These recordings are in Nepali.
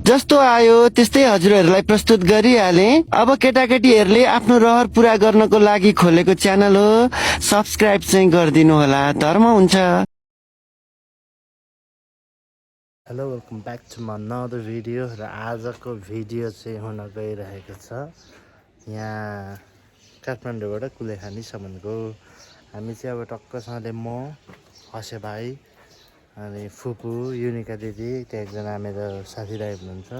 जस्तो आयो त्यस्तै हजुरहरूलाई प्रस्तुत गरिहाले। अब केटाकेटीहरूले आफ्नो रहर पूरा गर्नको लागि खोलेको च्यानल हो, सब्स्क्राइब चाहिँ गरिदिनु होला, धर्म हुन्छ। Hello welcome back to my another video. र आजको भिडियो चाहिँ हुन गइरहेको छ यहाँ काठमाडौँबाट कुलेखानीसम्मको। हामी चाहिँ अब टक्कसँगले म, हसे भाइ अनि फुपू, युनिका दिदी, त्यहाँ एकजना मेरो साथीभाइ हुनुहुन्छ।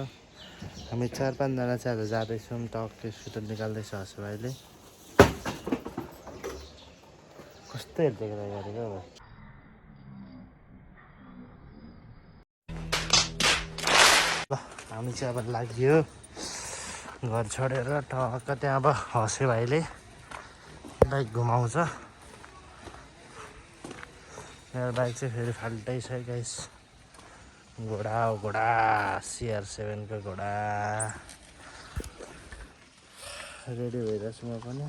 हामी 4-5 जना चाहिँ आज जाँदैछौँ। टक्कै स्कुटर निकाल्दैछ हसे भाइले। कस्तो हेर्दै गरेको अब ल हामी चाहिँ अब लाग्यो घर छोडेर टक्क त्यहाँ। अब हसे भाइले बाइक घुमाउँछ। मेरो बाइक चाहिँ फेरि फाल्टै छ गाइस। घोडा हो घोडा, CR7 को घोडा। रेडी भइरहेछु म पनि।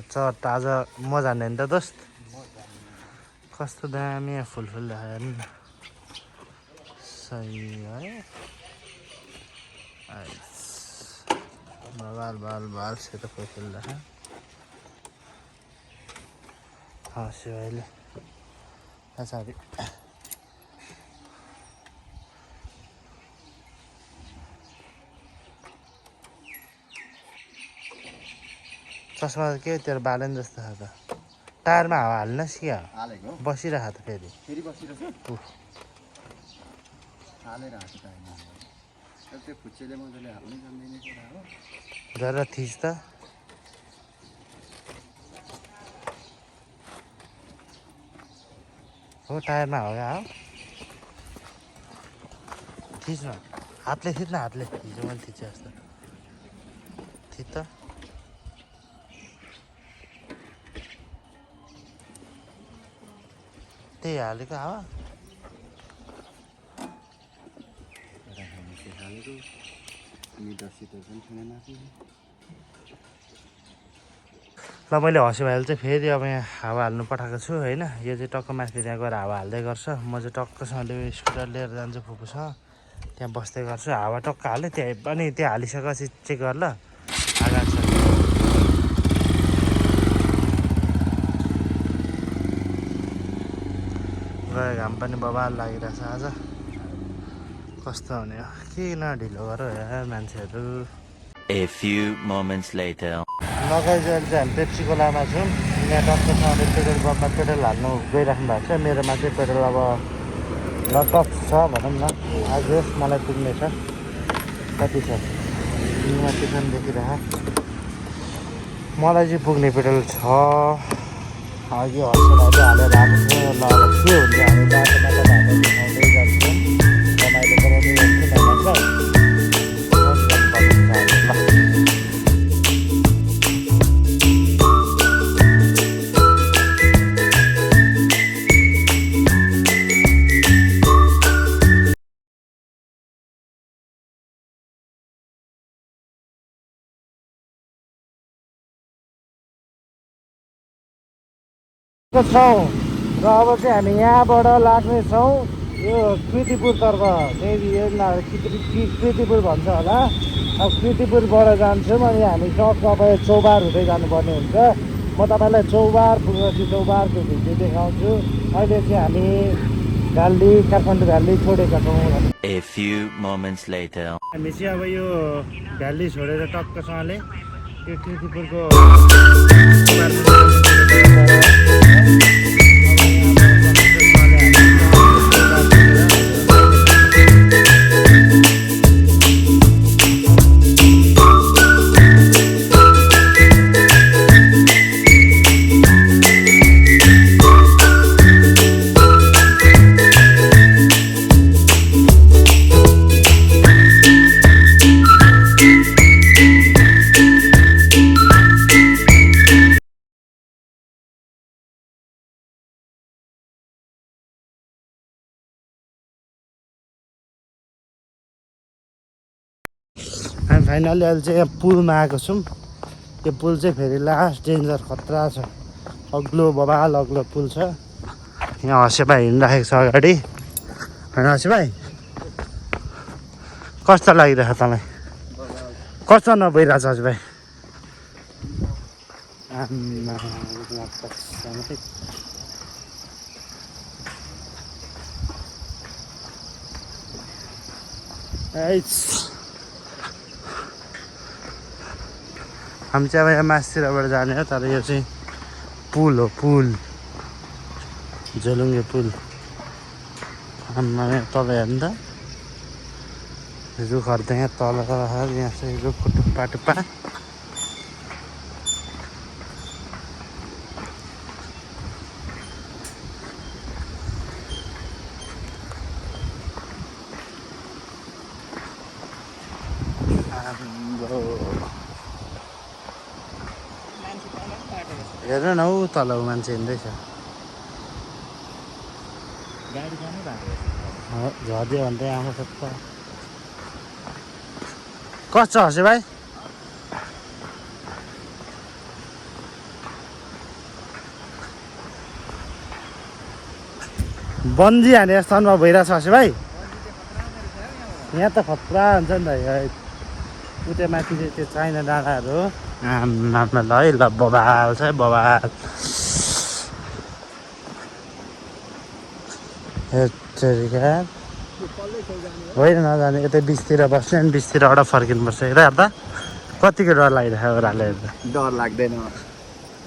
चट आज म जाने नि त दोस्त। कस्तो दामी फुल देखायो नि। सही है। बाल सेतो फुल देखा। हसे भाइले पछाडि चस्मा के तेरो बालेन जस्तो छ त। टायरमा हावा हाल्नुहोस् कि बसिरह त फेरि गरेर थिच त। हो टायरमा हावा हो। थिच न, हातले थिच न, हातले। हिजो मैले थिचेँ जस्तो थिच त। त्यही हालेको हावा। ल मैले हसे भाइले चाहिँ फेरि अब यहाँ हावा हाल्नु पठाएको छु होइन। यो चाहिँ टक्क माथि त्यहाँ गएर हावा हाल्दै गर्छ। म चाहिँ टक्कसँगले स्कुटर लिएर जान्छु फुपूसँग, त्यहाँ बस्दै गर्छु। हावा टक्क हाल्यो त्यहाँ पनि। त्यहाँ हालिसकेपछि चेक गर ल आगाछ। गयो घाम पनि बबाल लागिरहेछ आज। कस्तो हुने हो किन ढिलो गरौँ यार मान्छेहरू। A few moments later. लगाइजल चाहिँ हामी पेप्सी खोलामा छौँ। यहाँ टक्कसँगले पेट्रोल पम्पमा पेट्रोल हाल्नु गइराख्नु भएको छ। मेरोमा चाहिँ पेट्रोल अब लगभग छ भनौँ न। आज मलाई पुग्ने छ। कति छ माथिसम्म देखिरह। मलाई चाहिँ पुग्ने पेट्रोल छ। अघि हस्पिटलहरू हालेर आएको छु। ल अब के हुन्छ हामी बाटोमा त हामी देखाउँदै जान्छौँ। रमाइलो गराउँदै जान्छौँ हामीलाई। छौँ र अब चाहिँ हामी यहाँबाट लाग्नेछौँ यो कृतिपुरतर्फ। मेबी यो कृतिपुर भन्छ होला। अब कृतिपुरबाट जान्छौँ अनि हामी टक्क अब चौबार हुँदै जानुपर्ने हुन्छ। म तपाईँलाई चौबार पुगेपछि चौबारको भिडियो देखाउँछु। अहिले चाहिँ हामी भ्याली, काठमाडौँ भ्याली छोडेका छौँ। A few moments later. हामी चाहिँ अब यो भ्याली छोडेर टक्कसँगले यो कृतिपुरको हामी फाइनली अहिले चाहिँ यहाँ पुलमा आएको छौँ। यो पुल चाहिँ फेरि लास्ट डेन्जर खतरा छ। अग्लो बबाल अग्लो पुल छ। यहाँ हसे भाइ हिँडिराखेको छ अगाडि होइन हसे भाइ कस्तो लागिरहेको तँलाई कस्तो नभइरहेछ हसे भाइ हामी चाहिँ अब यहाँ मासतिरबाट जाने हो तर यो चाहिँ पुल हो पुल झोलुङ्गे पुल यहाँ तल हेर्नु त रुखहरू त यहाँ तल यहाँ चाहिँ रुखको टुप्पा टुप्पा हेर न हौ तल मान्छे हिँड्दैछ झर्दियो भने त आउँछ त कस्तो हसे भाइ बन्जी हाने जस्तो अनुभव भइरहेछ हसे भाइ यहाँ त खतरा हुन्छ नि त उता माथि चाहिँ त्यो चाइना डाँडाहरू आमामा ल है ल बबाल छ है बबाल होइन नजाने यतै बिचतिर बस्ने अनि बिचतिरबाट फर्किनुपर्छ हेर त कतिको डर लागिरहेको ओह्रालो हेर्दा डर लाग्दैन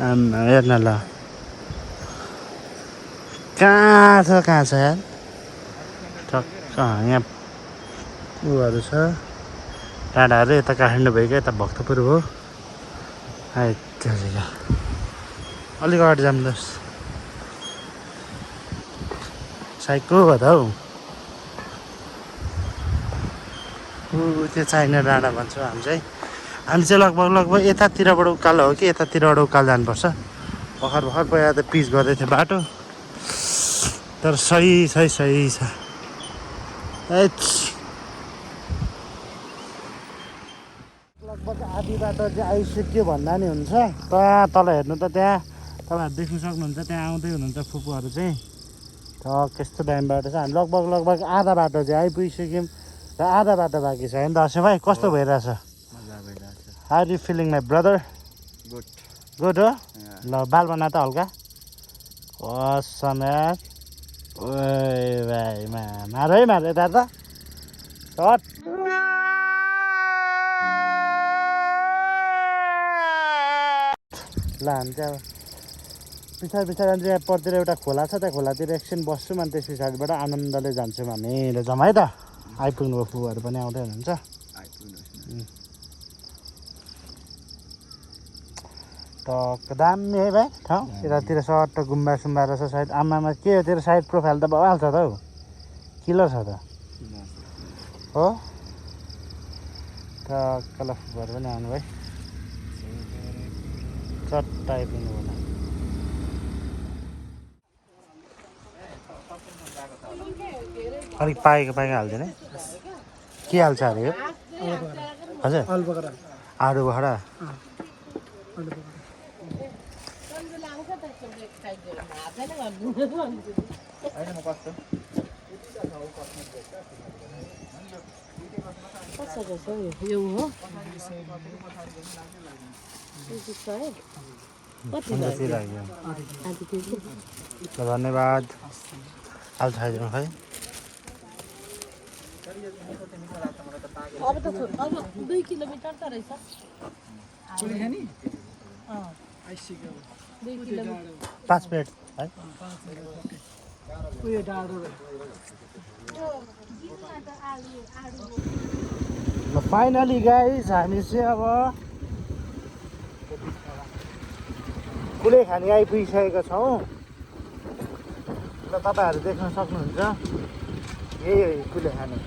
आम्मा हेर्न ल कहाँ छ यार टक्क यहाँ उहरू छ डाँडाहरू यता काठमाडौँ भइगयो यता भक्तपुर हो अलिक अगाडि जानुहोस् साइको भयो त हौ त्यो चाइना डाँडा भन्छौँ हामी चाहिँ लगभग यतातिरबाट उकालो हो कि यतातिरबाट उकालो जानुपर्छ भर्खर पहिला त पिच गर्दै थियो बाटो तर सही छ लगभग आधी बाटो चाहिँ आइसक्यो भन्दा नि हुन्छ त्यहाँ तल हेर्नु त त्यहाँ तपाईँहरू देख्नु सक्नुहुन्छ त्यहाँ आउँदै हुनुहुन्छ फुपूहरू चाहिँ कस्तो दामी बाटो छ हामी लगभग आधा बाटो चाहिँ आइपुगिसक्यौँ र आधा बाटो बाँकी छ होइन दर्शन भाइ कस्तो भइरहेछ how are you feeling my brother good हो ल बाल बना त हल्का कसम यार ओए भाइ मार है मार यता त सट ल हामी चाहिँ अब पछाडि जान्छौँ यहाँ परतिर एउटा खोला छ त्यहाँ खोलातिर एकछिन बस्छौँ अनि त्यस पछाडिबाट आनन्दले जान्छौँ हामी ल जाउँ है त आइपुग्नु फुहरू पनि आउँदै हुनुहुन्छ टक्क दामी है भाइ ठाउँ यतातिर सट्ट गुम्बा सुम्बा रहेछ साइड आमामा के हो तेरो साइड प्रोफाइल त बवाल छ त हौ किलर छ त हो टक्क ल फुहरू पनि आउनु भाइ चट्ट आइपुग्नु होला अलिक पाकेको हालिदिनु है के हाल्छ अरे यो हजुर आलु बखरा धन्यवाद आलु खाइदिनु खै अब 2 किलोमिटर त रहेछ 5 मिनट है फाइनली गाइस हामी चाहिँ अब कुलेखानी आइपुगिसकेका छौँ र तपाईँहरू देख्न सक्नुहुन्छ यही हो कुलेखानी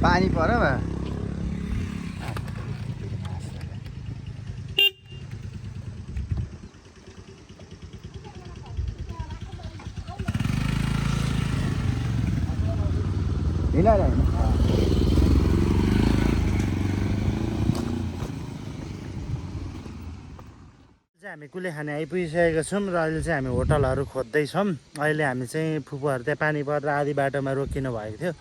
पानी पर्यो बा हिँड हामी कुलेखानी आइपुगिसकेका छौँ र अहिले चाहिँ हामी होटलहरू खोज्दैछौँ। अहिले हामी चाहिँ फुपूहरू त्यहाँ पानी परेर आधी बाटोमा रोकिनु भएको थियो।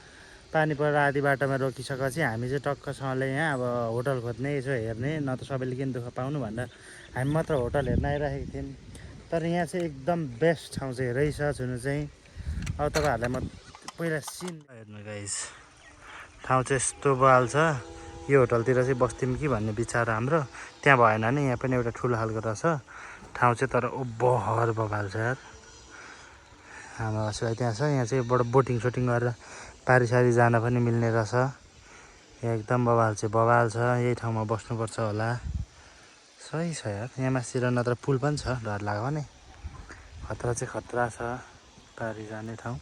पानी परेर आधी बाटोमा रोकिसकेपछि हामी चाहिँ टक्कसँगले यहाँ अब होटल खोज्ने यसो हेर्ने न त सबैले किन दुःख पाउनु भनेर हामी मात्र होटल हेर्न आइरहेको थियौँ। तर यहाँ चाहिँ एकदम बेस्ट ठाउँ चाहिँ रहेछ छुनु चाहिँ। अब तपाईँहरूलाई म पहिला सिन हेर्नु गाइस, ठाउँ चाहिँ यस्तो बवाल छ। यो होटलतिर चाहिँ बस्थ्यौँ कि भन्ने विचार हाम्रो, त्यहाँ भएन नि यहाँ पनि एउटा ठुलो खालको रहेछ ठाउँ चाहिँ। तर बहर बवाल छ यार। हाम्रो हसुवाई त्यहाँ छ, यहाँ चाहिँ बडो बोटिङ सोटिङ गरेर पारिसारी जान पनि मिल्ने रहेछ। एकदम बवाल चाहिँ बवाल छ। यही ठाउँमा बस्नुपर्छ होला। सही छ यार। यहाँ मासतिर नत्र पुल पनि छ, डर लाग्यो भने। खतरा चाहिँ खतरा छ पारि जाने ठाउँ।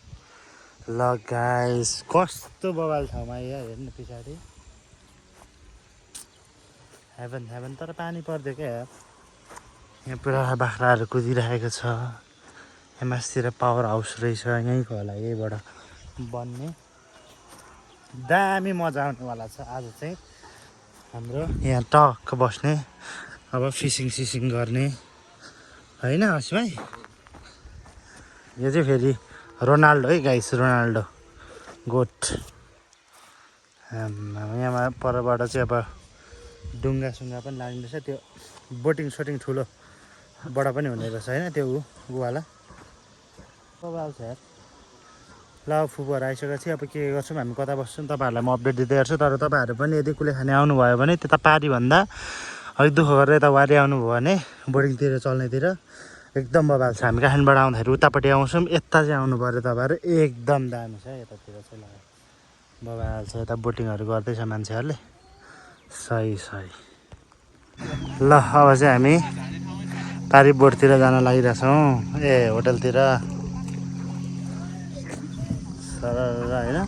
ल गाइस कस्तो बवाल ठाउँमा यहाँ हेर्नु पछाडि हेभन हेभन। तर पानी पर्दै क्या यार। यहाँ पुरा बाख्राहरू कुदिरहेको छ। यहाँ मासतिर पावर हाउस रहेछ, यहीँको होला, यहीँबाट बन्ने। दामी मजा आउनेवाला छ आज चाहिँ हाम्रो यहाँ टक्क बस्ने। अब फिसिङ सिसिङ गर्ने होइन हस् भाइ। यो चाहिँ फेरि रोनाल्डो है गाइस, रोनाल्डो गोट। यहाँ परबाट चाहिँ अब डुङ्गा सुङ्गा पनि लाग्ने रहेछ। त्यो बोटिङ सोटिङ ठुलो बडा पनि हुने रहेछ होइन, त्यो उवाला बवाल छ यार। ल फुपूहरू आइसकेपछि अब के गर्छौँ हामी, कता बस्छौँ तपाईँहरूलाई म अपडेट दिँदै गर्छु। तर तपाईँहरू पनि यदि कुलेखानी आउनुभयो भने त्यता पारीभन्दा अलिक दुःख गरेर यता वारी आउनुभयो भने बोर्डिङतिर चल्नेतिर एकदम बवाल छ। हामी काठमाडौँबाट आउँदाखेरि उतापट्टि आउँछौँ, यता चाहिँ आउनु पऱ्यो तपाईँहरू, एकदम दामी छ यतातिर चाहिँ। बवाल छ, यता बोटिङहरू गर्दैछ मान्छेहरूले। सही सही। ल अब चाहिँ हामी पारी बोटतिर जान लागिरहेछौँ, ए होटलतिर सर होइन।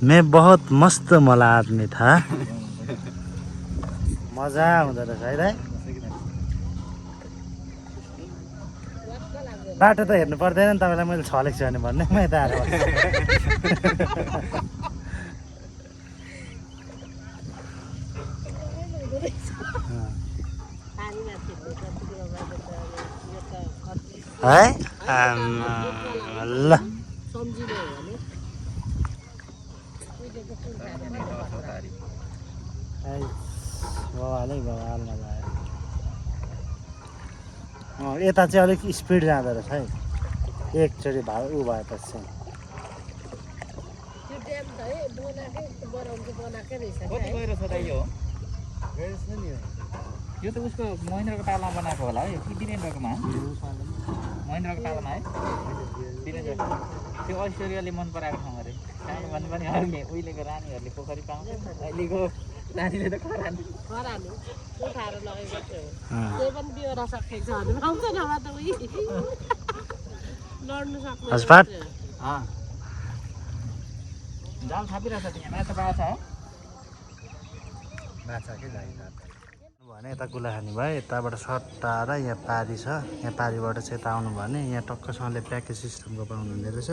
मैं बहुत मस्त मला आदमी था। मजा आउँदो रहेछ है दाइ। बाटो त हेर्नु पर्दैन नि तपाईँलाई, मैले छलेको छु भने भन्ने म यता आएर है। ल बवालै बवाल मजा आयो। यता चाहिँ अलिक स्पिड जाँदो रहेछ है, एकचोटि भाउ ऊ भएपछि चाहिँ। यो त उसको महेन्द्रको पालामा बनाएको होला है कि वीरेन्द्रकोमा? महेन्द्रको पालामा है वीरेन्द्र। त्यो ऐश्वर्यले मन पराएको ठाउँ अरे। सानो भन्नु पनि अहिले उहिलेको रानीहरूले पोखरी पाउँछ, अहिलेको नानीले त खरानी उठाएर लगेको थियो। त्यही पनि बिहोरा सकेको छ भने पाउँछ नभए त उही लड्नु सक्नु। जाल छापिरहेछ त्यहाँ, माछा पाएको छ माछा के लागि भने यता कुलाखानी भयो, यताबाट सट्टा र यहाँ पारी छ। यहाँ पारीबाट चाहिँ यता आउनु भने यहाँ टक्कसँगले प्याकेज सिस्टमको पाउनुहुने रहेछ।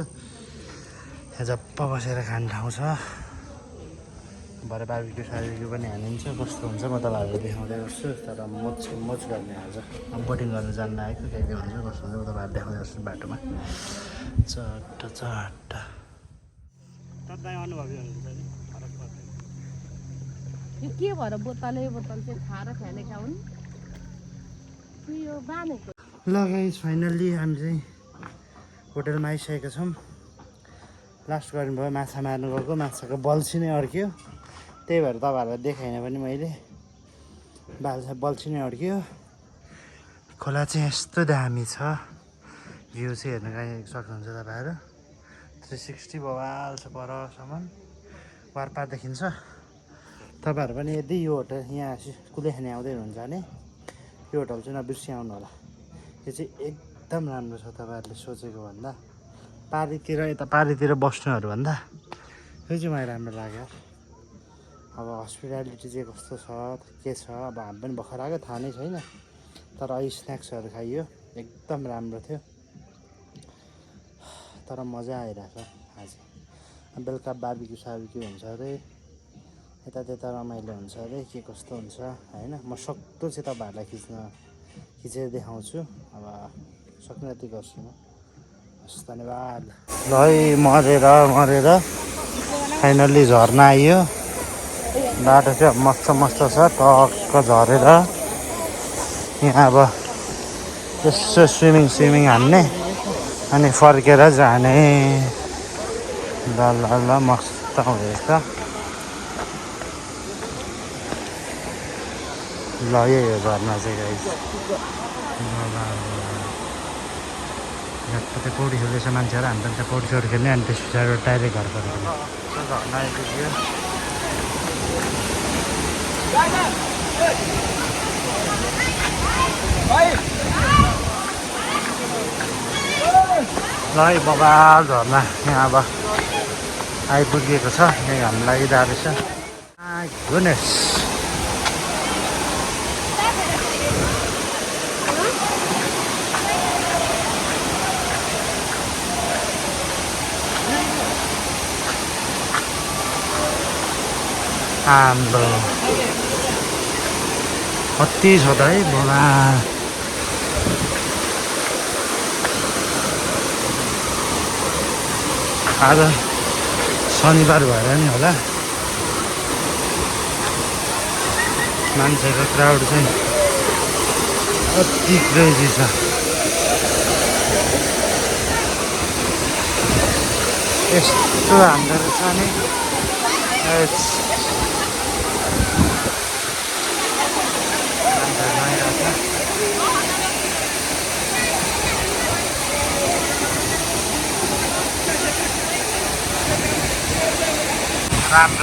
यहाँ जप्प बसेर खाने ठाउँ छ। भरे बार्बिक्यू सार्बिक्यू पनि हानिन्छ, कस्तो हुन्छ म तपाईँहरूलाई देखाउँदै गर्छु। तर मोच गर्ने आज बोटिङ गर्न जान्न आएको के हुन्छ कस्तो हुन्छ म तपाईँहरू देखाउँदै गर्छु बाटोमा। चट्ट चट्ट तपाईँ अनुभवी हुनुहुन्छ नि, फरक पर्दैन। यो के भएर बोतल चाहिँ खाएर खानेका हुन् यो बानेको। ल गाइस फाइनल्ली हामी चाहिँ होटलमा आइसकेका छौँ। लास्ट गर्नुभयो माछा मार्नु गएको, माछाको बल्छी नै अड्क्यो। त्यही भएर तपाईँहरूलाई देखाइनँ पनि मैले, बल्छी नै अड्क्यो। खोला चाहिँ यस्तो दामी छ, भ्यू चाहिँ हेर्न सक्नुहुन्छ तपाईँहरू। 360 बवाल छ परसम्म, पार देखिन्छ। तपाईँहरू पनि यदि यो होटल यहाँ कुलेखानी आउँदै हुनुहुन्छ भने यो होटल चाहिँ नबिर्सी आउनु होला। यो चाहिँ एकदम राम्रो छ तपाईँहरूले सोचेको भन्दा। यता पारीतिर बस्नेहरू भन्दा यो चाहिँ मलाई राम्रो लाग्यो। अब हस्पिटालिटी चाहिँ कस्तो छ के छ अब हामी पनि भर्खर आएको, थाहा नै छैन। तर अहिले स्न्याक्सहरू खाइयो, एकदम राम्रो थियो। तर मजा आइरहेछ आज। बेलुका बार्बिक्यू सार्बिक्यू हुन्छ अरे, यता त्यता रमाइलो हुन्छ अरे, के कस्तो हुन्छ होइन। म सक्दो चाहिँ तपाईँहरूलाई खिचेर देखाउँछु, अब सक्ने जति गर्छु म। हस्, धन्यवाद। ल है, मरेर फाइनल्ली झर्ना आइयो। बाटो चाहिँ अब मस्त छ, टक्क झरेर यहाँ अब यसो स्विमिङ हान्ने अनि फर्केर जाने। ल मस्त हुँदैछ। ल यही हो झर्ना चाहिँ गाइस। कतै पौडी खेल्दैछ मान्छेहरू, हामी पनि त्यहाँ पौडी सौडी खेल्ने अनि त्यस पछाडि डाइरेक्ट घर फर्किने। झर्ना आइपुग्यो। ल है, बबाल झर्ना यहाँ अब आइपुगेको छ। यही हामी लागिरहेको रहेछ। गुडनेस, हाम्रो कति छ त है बबा। आज शनिबार भएर नि होला मान्छेको क्राउड चाहिँ अति क्रेजी छ। यस्तो हान्दो रहेछ नि।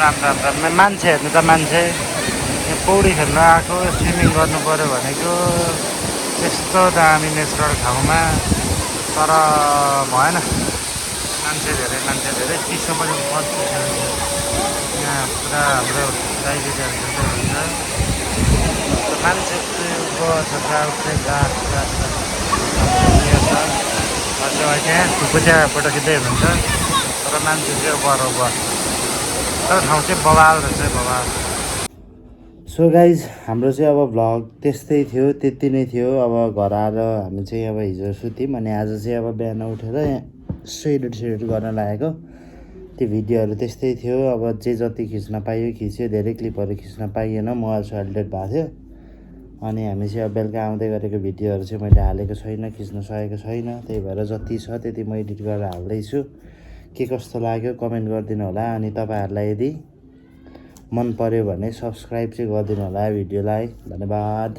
राम मान्छे हेर्नु त मान्छे। यहाँ पौडी खेल्न आएको, स्विमिङ गर्नु पऱ्यो भनेको यस्तो दामी नेचरल ठाउँमा, तर भएन। मान्छे धेरै चिसो पनि पर्छ। यहाँ पुरा हाम्रो दाइदिदीहरू हुन्छ, मान्छेको छ क्राउड चाहिँ गाछ त्यहाँ खुकुच्या फोटो खिच्दै हुनुहुन्छ, तर मान्छे चाहिँ बराबर। तर ठाउँ चाहिँ बवाल रहेछ, बवाल। सो गाइज, हाम्रो चाहिँ अब भ्लग त्यस्तै थियो, त्यति नै थियो। अब घर आएर हामी चाहिँ अब हिजो सुत्यौँ अनि आज चाहिँ अब बिहान उठेर एडिट गर्न लागेको। त्यो भिडियोहरू त्यस्तै थियो। अब जे जति खिच्न पाइयो खिच्यो, धेरै क्लिपहरू खिच्न पाइएन, मोबाइल एडिट भएको थियो। अनि हामी चाहिँ अब बेलुका आउँदै गरेको भिडियोहरू चाहिँ मैले हालेको छैन, खिच्न सकेको छैन। त्यही भएर जति छ त्यति म एडिट गरेर हाल्दैछु। के कस्तो लाग्यो कमेन्ट गरिदिनु होला। अनि तपाईँहरूलाई यदि मन पर्यो भने सब्सक्राइब चाहिँ गरिदिनु होला भिडियोलाई। धन्यवाद।